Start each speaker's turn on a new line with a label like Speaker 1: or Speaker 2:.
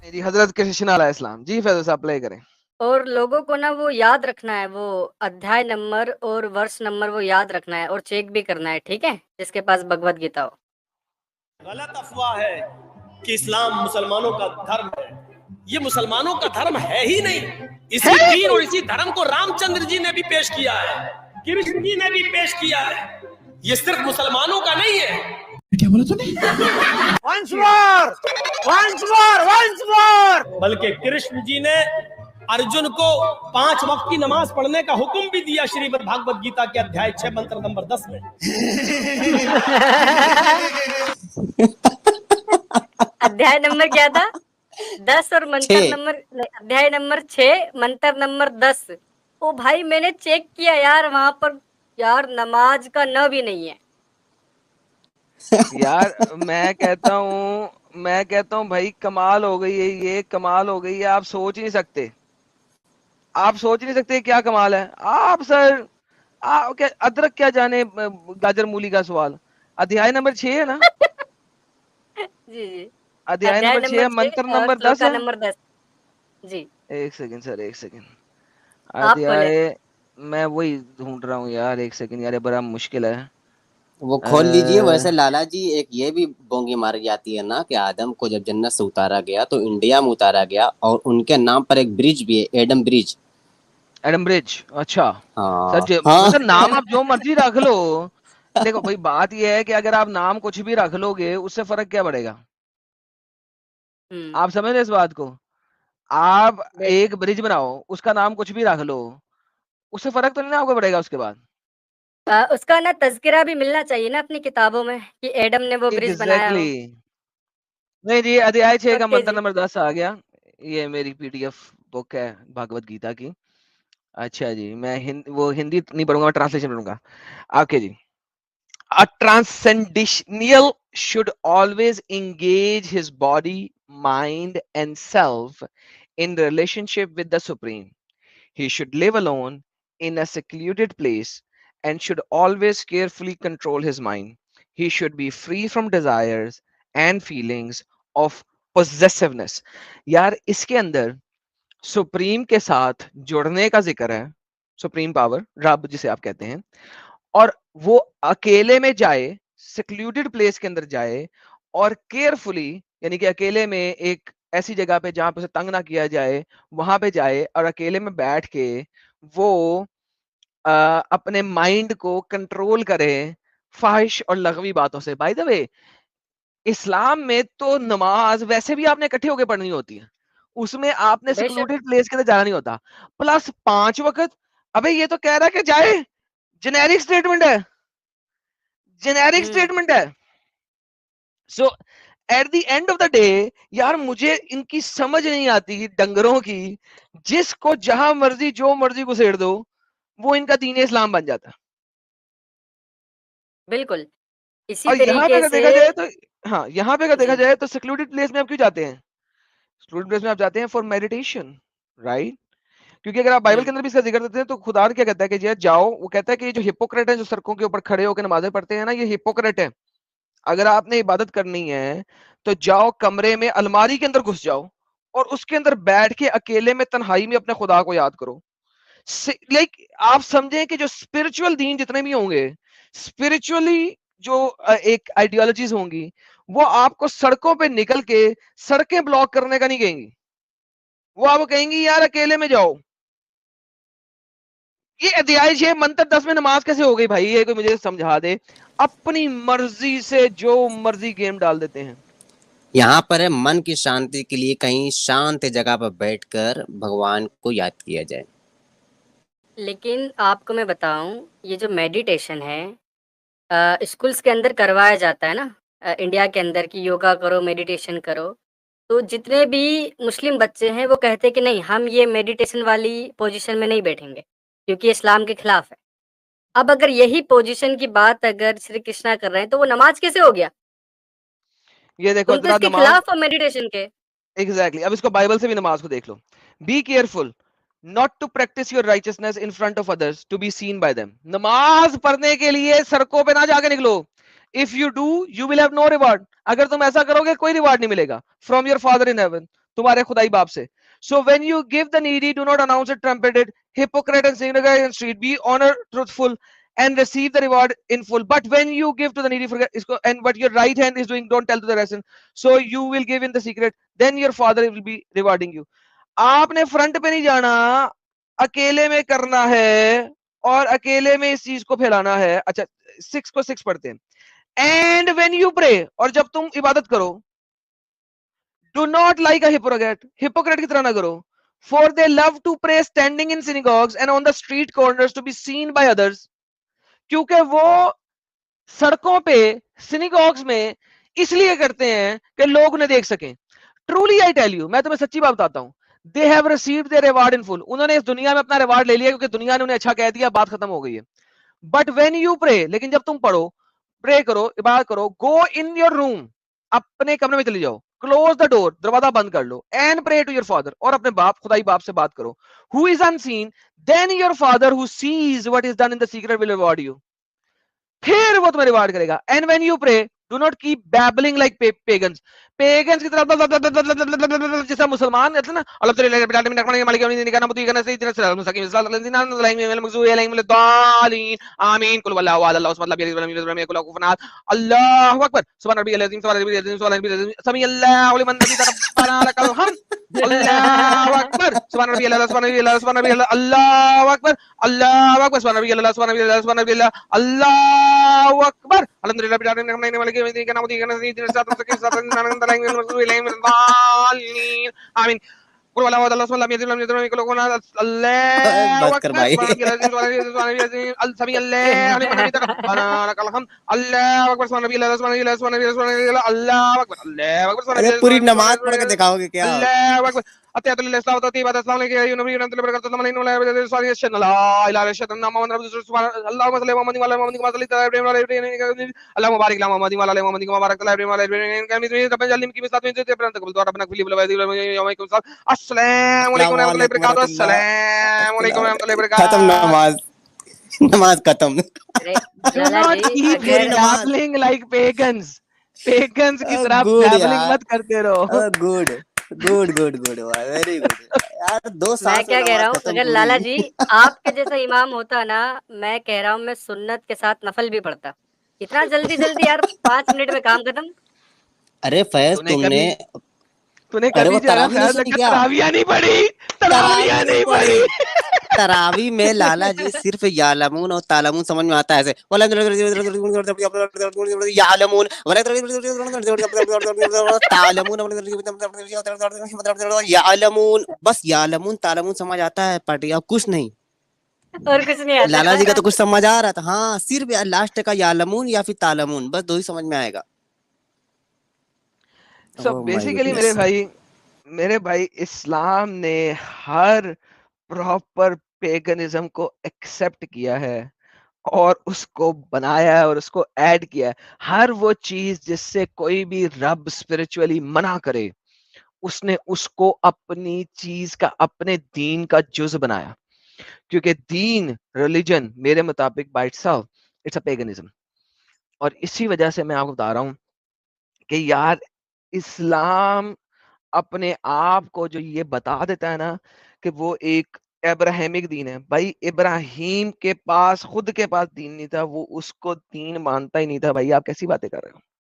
Speaker 1: जी हजरत कृष्ण अलैहिस्सलाम जी, फैजल साहब प्ले करें।
Speaker 2: और लोगों को ना वो याद रखना है, वो अध्याय नंबर और वर्ष नंबर वो याद रखना है और चेक भी करना है, ठीक है, जिसके पास भगवत गीता हो।
Speaker 3: गलत अफवाह है कि इस्लाम मुसलमानों का धर्म है। ये मुसलमानों का धर्म है ही नहीं। इसी दीन और इसी धर्म को रामचंद्र जी ने भी पेश किया है, कृष्ण जी ने भी पेश किया है। ये सिर्फ मुसलमानों का नहीं है।
Speaker 4: क्या बोला तूने?
Speaker 3: Once more, once more, once more. बल्कि कृष्ण जी ने अर्जुन को 5 वक्त की नमाज पढ़ने का हुक्म भी दिया श्रीमद् भागवत गीता के अध्याय 6 मंत्र नंबर 10 में।
Speaker 2: अध्याय नंबर क्या था? 10 और मंत्र नंबर, अध्याय नंबर 6 मंत्र नंबर 10। ओ भाई मैंने चेक किया यार, वहां पर यार नमाज का न भी नहीं है
Speaker 1: यार मैं कहता हूँ भाई कमाल हो गई है, ये कमाल हो गई है। आप सोच नहीं सकते, आप सोच नहीं सकते क्या कमाल है। आप सर क्या अदरक क्या जाने गाजर मूली का सवाल। अध्याय नंबर 6 है ना?
Speaker 2: जी जी,
Speaker 1: अध्याय
Speaker 2: अध्याय
Speaker 1: नंबर 6
Speaker 2: नंबर
Speaker 1: है,
Speaker 2: 6
Speaker 1: मंत्र
Speaker 2: और
Speaker 1: नंबर 10
Speaker 2: श्लोका
Speaker 1: है।
Speaker 2: नंबर 10। जी,
Speaker 1: एक सेकंड सर, एक सेकंड।
Speaker 2: आप बोले।
Speaker 1: अध्याय, मैं वही ढूंढ रहा हूँ यार, एक सेकंड यार, ये बड़ा मुश्किल है।
Speaker 5: वो खोल लीजिए। वैसे लाला जी एक ये भी बोंगी मारी जाती है ना कि आदम को जब जन्नत से उतारा गया तो इंडिया में उतारा गया और उनके नाम पर एक ब्रिज भी है, एडम ब्रिज।
Speaker 1: एडम ब्रिज, अच्छा। सर
Speaker 5: हाँ हाँ।
Speaker 1: वैसे नाम आप जो मर्जी रख लो। देखो भाई, बात यह है कि अगर आप नाम कुछ भी रख लोगे उससे फर्क क्या पड़ेगा? आप समझ रहे इस बात को? आप एक ब्रिज बनाओ, उसका नाम कुछ भी रख लो, उससे फर्क तो नहीं ना आपको पड़ेगा उसके बाद।
Speaker 2: उसका ना तज़किरा भी मिलना चाहिए ना अपनी किताबों में कि एडम ने वो ब्रिज बनाया हो।
Speaker 1: एग्जैक्टली। नहीं जी, अध्याय 6 का
Speaker 2: ओके
Speaker 1: मंत्र
Speaker 2: जी।
Speaker 1: नंबर 10 आ गया। ये मेरी पीडीएफ बुक है भागवत गीता की। अच्छा जी, मैं वो हिंदी नहीं पढ़ूंगा, मैं ट्रांसलेशन पढ़ूंगा। ओके जी। A transcendental should always engage his body, mind, and self in relationship with the Supreme. He should live alone in a secluded place and should always carefully control his mind. He should be free from desires and feelings of possessiveness. यार इसके अंदर supreme के साथ जुड़ने का जिक्र है। Supreme power, रब जिसे आप कहते हैं, और वो अकेले में जाए, सिक्लूडेड प्लेस के अंदर जाए और केयरफुली, यानी कि अकेले में एक ऐसी जगह पे जहां पे उसे तंग ना किया जाए, वहां पे जाए और अकेले में बैठ के वो अपने माइंड को कंट्रोल करे ख्वाहिश और लग़वी बातों से। बाय द वे, इस्लाम में तो नमाज वैसे भी आपने इकट्ठे होकर पढ़नी होती है, उसमें आपने
Speaker 2: बेशक।
Speaker 1: सिक्लूडेड प्लेस के अंदर जाना नहीं होता। प्लस 5 वक्त। अबे ये तो कह रहा है कि जाए, जेनेरिक स्टेटमेंट है, जेनेरिक स्टेटमेंट है। So at the end of the day, यार मुझे इनकी समझ नहीं आती डंगरों की, जिसको जहां मर्जी जो मर्जी घुसेड़ दो वो इनका दीन इस्लाम बन जाता है।
Speaker 2: बिल्कुल, इसी
Speaker 1: और यहाँ पे
Speaker 2: तरीके
Speaker 1: अगर
Speaker 2: से।
Speaker 1: देखा जाए तो, हाँ यहाँ पे अगर देखा
Speaker 2: जी।
Speaker 1: जाए तो सिक्लूडेड प्लेस में आप क्यों जाते हैं? सिक्लूडेड प्लेस में आप जाते हैं फॉर मेडिटेशन, राइट? क्योंकि अगर आप बाइबल के अंदर भी इसका जिक्र देते हैं तो खुदा क्या कहता है कि जी जाओ, वो कहता है कि ये जो हिपोक्रेट है, जो सड़कों के ऊपर खड़े होकर नमाजें पढ़ते हैं ना, ये हिपोक्रेट है। अगर आपने इबादत करनी है तो जाओ कमरे में, अलमारी के अंदर घुस जाओ और उसके अंदर बैठ के अकेले में तन्हाई में अपने खुदा को याद करो। लाइक आप समझें कि जो स्पिरिचुअल दीन जितने भी होंगे, स्पिरिचुअली जो एक आइडियोलॉजीज होंगी, वो आपको सड़कों पे निकल के सड़कें ब्लॉक करने का नहीं कहेंगी। वो आपको कहेंगी यार अकेले में जाओ। ये अध्याय 6 मंत्र 10 में नमाज कैसे हो गई भाई? ये कोई मुझे समझा दे। अपनी मर्जी से जो मर्जी गेम डाल देते हैं।
Speaker 5: यहाँ पर है मन की शांति के लिए कहीं शांत जगह पर बैठकर भगवान को याद किया जाए।
Speaker 2: लेकिन आपको मैं बताऊं, ये जो मेडिटेशन है स्कूल्स के अंदर करवाया जाता है ना, इंडिया के अंदर की योगा करो, मेडिटेशन करो, तो जितने भी मुस्लिम बच्चे हैं वो कहते हैं कि नहीं, हम ये मेडिटेशन वाली पोजीशन में नहीं बैठेंगे क्योंकि ये इस्लाम के खिलाफ है। अब अगर यही पोजीशन की बात अगर श्री कृष्णा कर रहे हैं तो वो नमाज कैसे हो गया?
Speaker 1: ये देखो
Speaker 2: तुम तो
Speaker 1: जरा
Speaker 2: इसके
Speaker 1: नमाज,
Speaker 2: खिलाफ हो मेडिटेशन के।
Speaker 1: एग्जैक्टली। अब इसको बाइबल से भी नमाज को देख लो। Be careful not to practice your righteousness in front of others to be seen by them. नमाज पढ़ने के लिए सड़कों पे ना जाके निकलो। If you do you will have no reward. अगर तुम ऐसा करोगे कोई रिवार्ड नहीं मिलेगा from your father in heaven. तुम्हारे खुदाई बाप से. So when you give the needy, do not announce it trumpeted, hypocrite and synagogue and street. Be honor truthful and receive the reward in full. But when you give to the needy, forget and what your right hand is doing, don't tell to the rest. So you will give in the secret. Then your father will be rewarding you. आपने front पे नहीं जाना, अकेले में करना है और अकेले में इस चीज को फैलाना है. अच्छा 6 को 6 पढ़ते हैं. एंड व्हेन यू प्रे, और जब तुम इबादत करो, do not like a hypocrite की तरह ना करो. For they love to pray standing in synagogues and on the street corners to be seen by others. क्योंकि वो सड़कों पे सिनेगॉग्स में इसलिए करते हैं कि लोग उन्हें देख सकें. ट्रूली आई टेल यू, मैं तुम्हें सच्ची बात बताता हूं, they have received their reward in full. उन्होंने इस दुनिया में अपना रिवार्ड ले लिया क्योंकि दुनिया ने उन्हें अच्छा कह दिया, बात खत्म हो गई है. बट व्हेन यू प्रे, लेकिन जब तुम पढ़ो, प्रे करो, इबादत करो, गो इन योर रूम, अपने कमरे में चले जाओ, क्लोज द डोर, दरवाजा बंद कर लो, and pray to your father, और अपने बाप खुदाई बाप से बात करो, who is unseen, then your father who sees what is done in the secret will reward you. फिर वो तुम्हें रिवार्ड करेगा. And when you pray, do not keep babbling like pagans. Pagans की तरह जैसा मुसलमान कहते हैं ना, आमीन कुल वल्लाहु अहद अल्लाहु समद लम यकुल लहु कुफुवन अहद. अल्लाहु अकबर. सुभान रब्बियल अज़ीम सुभान रब्बियल अज़ीम सुभान रब्बियल अज़ीम समी अल्लाहु लिमन हमीदा रब्बना लकल हम्द. अल्लाहु अकबर. सुभान रब्बियल अला सुभान रब्बियल अला सुभान रब्बियल अल्लाहु अकबर. अल्लाहु अकबर. सुभान रब्बियल अला सुभान रब्बियल अला सुभान रब्बियल अल्लाहु अकबर. अल्हम्दुलिल्लाह रब्बिल आलमीन रहमानिर रहीम मालिकि यौमिद्दीन इय्याका नअबुदु व इय्याका नस्तईन इहदिनस सिरातल मुस्तकीम सिरातल लज़ीना अनअमता अलैहिम गैरिल मग़्दूबि अलैहिम वलद्दाल्लीन. आमीन. कुल वल्लाहु अहद अल्लाहु समद लम यलिद वलम यूलद वलम यकुल लहु कुफुवन अहद. अल्लाहु
Speaker 5: बस कर
Speaker 1: अकबर.
Speaker 5: भाई.
Speaker 1: सुभान रब्बियल अज़ीम सुभान रब्बियल अज़ीम अल समी अल्लाहु लिमन हमीदा रब्बना लकल हम्द. अल्लाहु अकबर. सुभान रब्बियल अला सुभान रब्बियल अला सुभान रब्बियल सुभान रब्बियल अल्लाहु अकबर. अल्लाहु अकबर. सुभान
Speaker 5: अरे
Speaker 1: रब्बियल
Speaker 5: पूरी नमाज पढ़ के दिखाओगे क्या?
Speaker 1: अल्लाहु अकबर. अत्तहियातु लिल्लाहि अस्सलातु वत्तय्यिबातु अस्सलामु अलैका अय्युहन नबिय्यु व रहमतुल्लाहि व बरकातुहू. ला इलाहा इल्लल्लाह मुहम्मदुर रसूलुल्लाह. सुभान अल्लाहुम्मा सल्लि अला मुहम्मदिन व अला मुहम्मदिन कमा सल्लैता अला इब्राहीम व अला इब्राहीम. अल्लाहुम्मा बारिक अला मुहम्मदिन व अला मुहम्मदिन कमा बारकता अला इब्राहीम व अला इब्राहीम इन्नका हमीदुम मजीद. रब्बना जअलनी मुकीमिस सलाति व मिन ज़ुर्रिय्यति रब्बना तक़ब्बल दुआ. रब्बना इग़फिर ली व लिवलिदैया व लिकुल्लिकुम. अस्सलामु अलैकुम व रहमतुल्लाहि व बरकातुहू. अस्सलामु अलैकुम व रहमतुल्लाहि व
Speaker 5: खत्म
Speaker 1: बरकातुहू.
Speaker 5: नमाज. नमाज खत्म.
Speaker 2: अरे
Speaker 1: Do
Speaker 2: Lala
Speaker 1: not
Speaker 2: ji,
Speaker 1: keep
Speaker 5: पूरी
Speaker 2: अगर
Speaker 5: नमाज.
Speaker 1: babbling like pagans. Pagans की तरह
Speaker 5: गुड
Speaker 1: babbling
Speaker 5: यार.
Speaker 1: मत करते रहो.
Speaker 5: Good good good good. Very good यार. 2
Speaker 2: मैं
Speaker 5: सांस में
Speaker 2: क्या कह रहा
Speaker 5: नमाज
Speaker 2: हूँ,
Speaker 5: खत्म
Speaker 2: अगर
Speaker 5: पूरी.
Speaker 2: लाला जी आपके जैसा इमाम होता ना, मैं कह रहा हूँ मैं सुन्नत के साथ नफल भी पढ़ता. इतना जल्दी जल्दी यार, 5 मिनट में काम खत्म.
Speaker 5: अरे फैज
Speaker 1: तूने
Speaker 5: तुमने. अरे
Speaker 1: कभी
Speaker 5: वो
Speaker 1: जो है ना
Speaker 5: तरावी नहीं
Speaker 1: फैज
Speaker 5: सुनी
Speaker 1: लगता
Speaker 5: क्या?
Speaker 1: तरावियां नहीं पढ़ी. तरावियां
Speaker 5: तरावी नहीं
Speaker 1: नहीं
Speaker 5: पढ़ी.
Speaker 1: पढ़ी.
Speaker 5: तरावी में लाला जी सिर्फ यालमून और तालमून समझ में आता है ऐसे. यालमून तालमून यालमून, बस यालमून तालमून समझ आता है पार्टी, अब कुछ नहीं.
Speaker 2: और कुछ नहीं आता.
Speaker 5: लाला जी का तो कुछ समझ आ रहा था. हाँ सिर्फ लास्ट का यालमून या फिर तालमून, बस 2 ही समझ में आएगा.
Speaker 1: So
Speaker 5: oh my
Speaker 1: basically
Speaker 5: goodness.
Speaker 1: मेरे भाई इस्लाम ने हर प्रॉपर पेगनिज्म को एक्सेप्ट किया है और उसको बनाया है और उसको ऐड किया है. हर वो चीज जिससे कोई भी रब स्पिरिचुअली मना करे, उसने उसको अपनी चीज का, अपने दीन का जुज बनाया. क्योंकि दीन, रिलीजन मेरे मुताबिक by itself it's a paganism. और इसी वजह से मैं आपको बता रहा हूं कि यार इस्लाम अपने आप को जो ये बता देता है ना कि वो एक अब्राहमिक दीन है. भाई इब्राहिम के पास खुद के पास दीन नहीं था, वो उसको दीन मानता ही नहीं था. भाई आप कैसी बातें कर रहे हो?